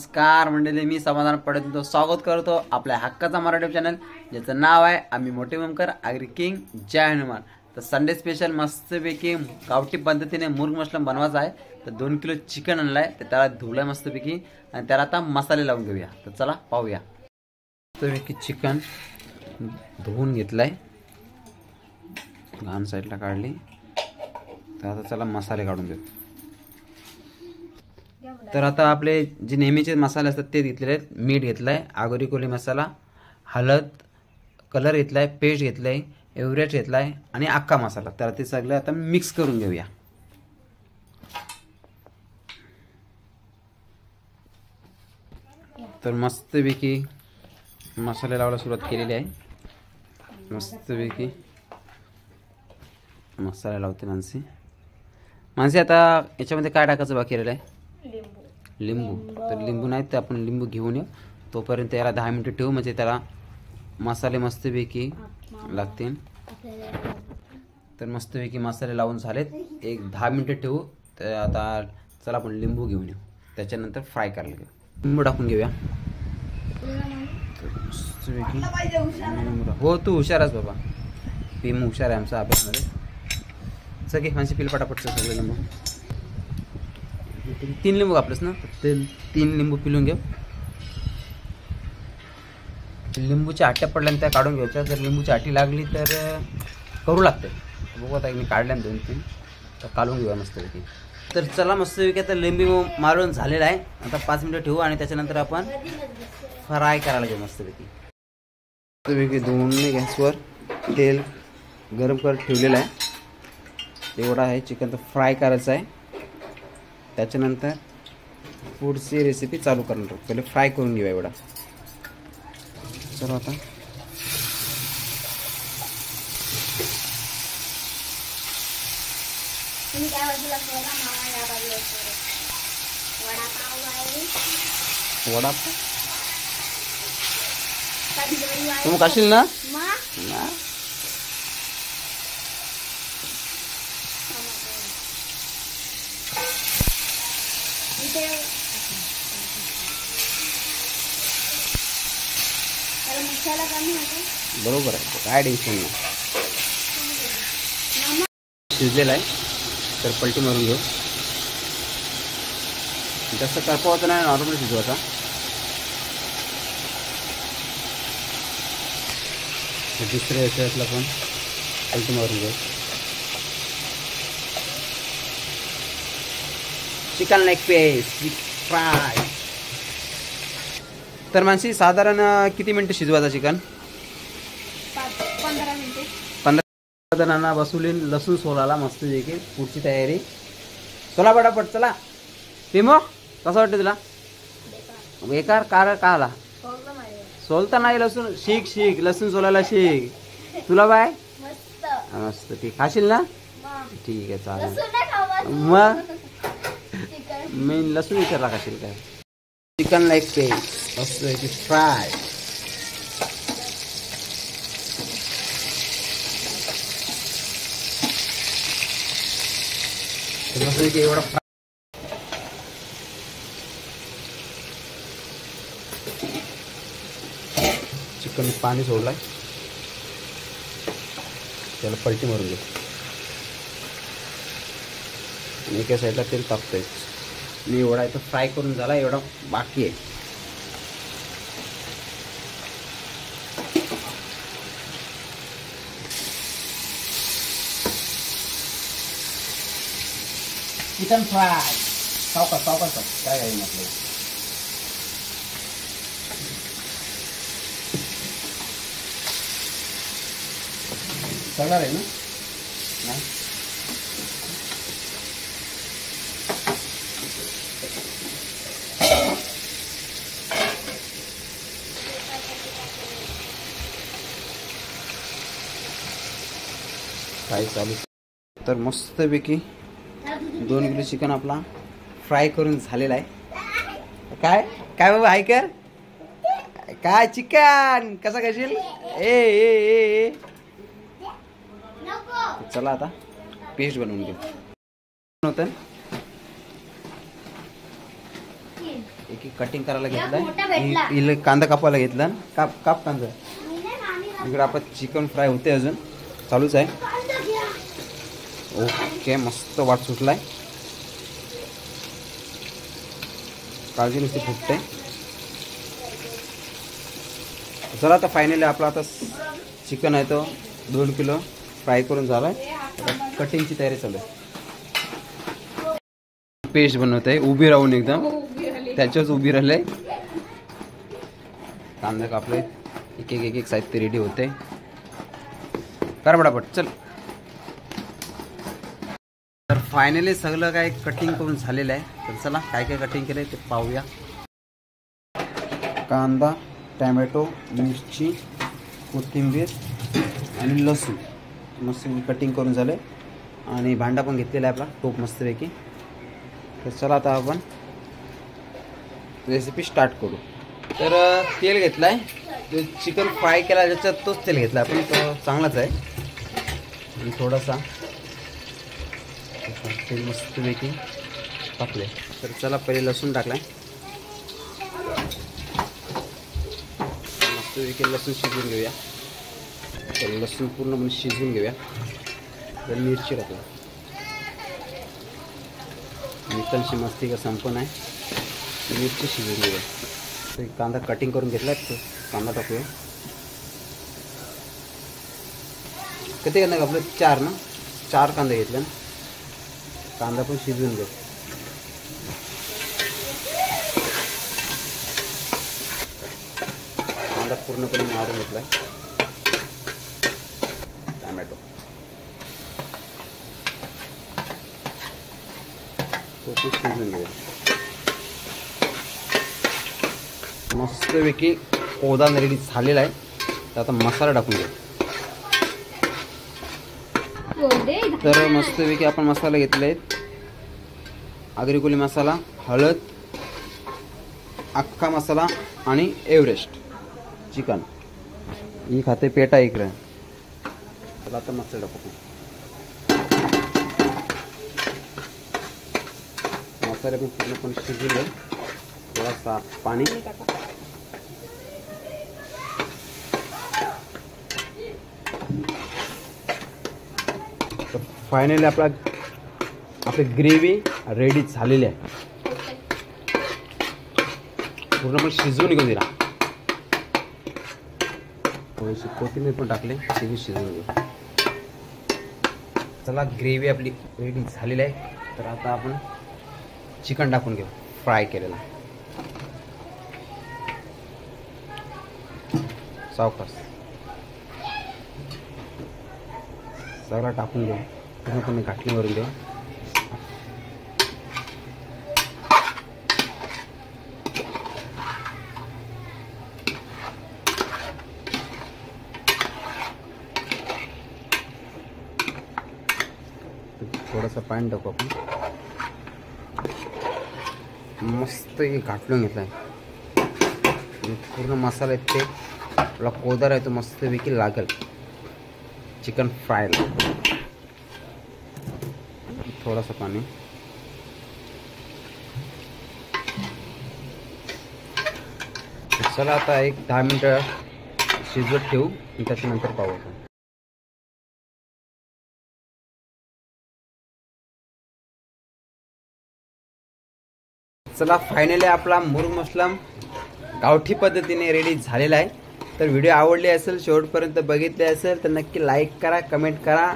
नमस्कार मंडळी, मी समाधान पडत तुमचं स्वागत करतो आपल्या हक्काचा मराठी चॅनल ज्याचं नाव आहे आम्ही मोठे ममकर आगरी किंग जय हनुमान। तर संडे स्पेशल मस्तपैकी गावठी पद्धतीने मुर्ग मशलम बनवायचा आहे। तर 2 किलो चिकन आणलाय, तर त्याला धुवलंय मस्तपैकी आणि त्याला आता मसाले लावून घेऊया। तर चला पाहूया। मस्तपैकी चिकन धुवून घेतलाय, घाण साईडला काढली। तर आता चला मसाले काढून घेऊ। तर आता आपले जे नेहमीचे मसाले असतात ते घेतलेले आहेत। मीठ घेतलाय, आगरी कोली मसाला, हळद, कलर घेतलाय, पेस्ट घेतलाय, एव्हरेस्ट घेतलाय आणि अख्खा मसाला। तर ते सगळे आता मिक्स करून घेऊया। तर मस्तपैकी मसाले लावायला सुरुवात केलेली आहे। मस्तपैकी मसाला लावते माणसे। आता याच्यामध्ये काय टाकायचं बाकी राहिलं आहे? लिंबू। तर लिंबू नाही तर आपण लिंबू घेऊन येऊ, तोपर्यंत याला 10 मिनिटं ठेवू, म्हणजे त्याला मसाले मस्तपैकी लागतील। तर मस्तपैकी मसाले लावून झालेत, एक 10 मिनिटं ठेवू। तर आता चला आपण लिंबू घेऊन येऊ, त्याच्यानंतर फ्राय करायला घेऊ। लिंबू टाकून घेऊया मस्तपैकी। हो तू हुशार आहेस बाबा, पिमू हुशार आहे आमचा अभ्यासमध्ये। सगळे माणसे पिल पटापटचं सगळे लिंबू। 3 लिंबू कापलेस ना, तर 3 लिंबू पिलून घेऊ। लिंबूच्या आट्या पडल्याने त्या काढून घ्यायच्या। जर लिंबूची आटी लागली तर करू लागते। बघू आता मी काढल्या 2-3, तर काढून घेऊया मस्तपैकी। तर चला मस्तपैकी आता लिंबू मारून झालेला आहे। आता 5 मिनिटं ठेवू आणि त्याच्यानंतर आपण फ्राय करायला घेऊ मस्तपैकी। मस्तपैकी दोन्ही गॅसवर तेल गरम करत ठेवलेलं आहे। एवढा आहे चिकन, तर फ्राय करायचं आहे। त्याच्यानंतर पुढची रेसिपी चालू करणार। पहिले फ्राय करून घेऊया एवढा। चला आता वडापाव तुम्ही खाशील ना? बरोबर आहे, काय टेन्शन नाही। शिजलेला आहे, तर पलटी मारून घेऊ। जास्त करपवायचं नाही, नॉर्मल शिजवायचा। दुसऱ्या याच्यातला पण पलटी मारून घेऊ। Chicken leg piece fry. तर मानसी साधारण किती मिनिटं शिजवायचा चिकन? 15 मिनिटे। 15 जणांना बसवली, लसूण सोलाला मस्त पैकी। पुढची तयारी सोला पटापट। चला पिमो, कसं वाटतं तुला? बेकार कार का आला? सोलता नाही लसूण, शिक लसूण सोलायला शिक। तुला बाय मस्त ठीक, खाशील ना? ठीक आहे चालेल। मग मी लसूण विचारला खाशील काय? चिकन लेग पीस मस्त पैकी फ्राय। एवढा चिकन पाणी सोडलाय, त्याला पलटी मारून घे। एका साईडला तेल टाकतोय मी। एवढा इथं फ्राय करून झाला, एवढा बाकी आहे। चिकन फ्राय सावकाश काय आहे म्हटलं। सगळं आहे ना? नाही फ्राय चालू। तर मस्तपैकी 2 किलो चिकन आपला फ्राय करून झालेला आहे। काय काय बाबा हाय कर काय चिकन कसा खाशील? ए चला आता पेस्ट बनवून घेऊ। होतं की कटिंग करायला घेतलाय. इले कांदा कापायला घेतला. काप कांदा. इकडे आपण चिकन फ्राय होते अजून चालूच आहे. ओके मस्त वाट सुटलाय. काळजी नुसती फुटते. चला आता फायनली आपला आता चिकन आहे तो 2 किलो फ्राय करून झालाय. कटिंगची तयारी चालू आहे. पेस्ट बनवत आहे उभी राहून एकदम त्याच्याच उभी राहिले. कांदा कापले. एक साहित्य रेडी होते. कर बडापट चल. तर फायनली सगळं काय कटिंग करून झालेलं आहे. तर चला काय काय कटिंग केलंय ते पाहूया. कांदा, टॅमॅटो, मिरची, कोथिंबीर आणि लसूण मस्त कटिंग करून झाले. आणि भांडा पण घेतलेला आहे आपला टोप मस्तपैकी. तर चला आता आपण रेसिपी स्टार्ट करू. तर तेल घेतलं आहे. जो चिकन फ्राय केला त्याच्यात तोच तेल घेतला आपण. तो चांगलाच आहे. आणि थोडासा तेल मस्तपैकी टाकले. तर चला पहिले लसूण टाकला आहे. मस्तपैकी लसूण शिजवून घेऊया. तर लसूण पूर्णपणे शिजवून घेऊया. तर मिरची टाकू. मिरची मस्ती का संपण आहे. मिरची शिजवून घेऊया. तर कांदा कटिंग करून घेतला तो कांदा टाकूया. किती कांदा आपलं 4 ना 4 कांदा घेतला. कांदा पण शिजवून घेऊ. कांदा पूर्णपणे मारून घेतलाय. टॅमॅटो तो शिजवून घेऊया. मस्तपैकी ओदान रेडी झालेला आहे. तर आता मसाला टाकून घेऊ. तर मस्तपैकी आपण मसाला घेतले आहेत. आगरी कोली मसाला, हळद, अख्खा मसाला आणि एव्हरेस्ट चिकन ही खाते पेटा इकडे. चला आता मसाला टाकू. मसाले पण पूर्णपणे शिजले. थोडासा पाणी. फायनली आपली ग्रेव्ही रेडी झालेली आहे. पूर्णपणे शिजवून घेऊ दिला. थोडीशी कोथिंबीर पण टाकले. शिजवून घेऊ. चला ग्रेव्ही आपली रेडी झालेली आहे. तर आता आपण चिकन टाकून घेऊ फ्राय केलेला. सावकाश सगळं टाकून घेऊ. पूर्णपणे घाटणी करून घेऊ. थोडंसं पाणी टाकू आपण. मस्त घाटलून घेतलं आहे. पूर्ण मसाला आहेत ते आपला कोदार आहे तो मस्तपैकी लागल चिकन फ्रायला. थोडंसं पाणी. चला आता एक 10 मिनिटं शिजवत ठेवू. त्याच्यानंतर पाहू आपण. चला फायनली आपला मुर्ग मसलम गावठी पद्धतीने रेडी झालेला आहे. तर व्हिडिओ आवडली असेल शेवटपर्यंत बघितले असेल तर नक्की लाईक करा, कमेंट करा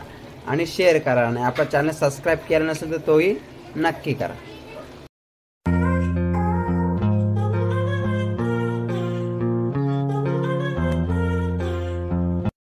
आणि शेअर करा. आणि आपला चॅनल सबस्क्राईब केला नसेल तर तोही नक्की करा.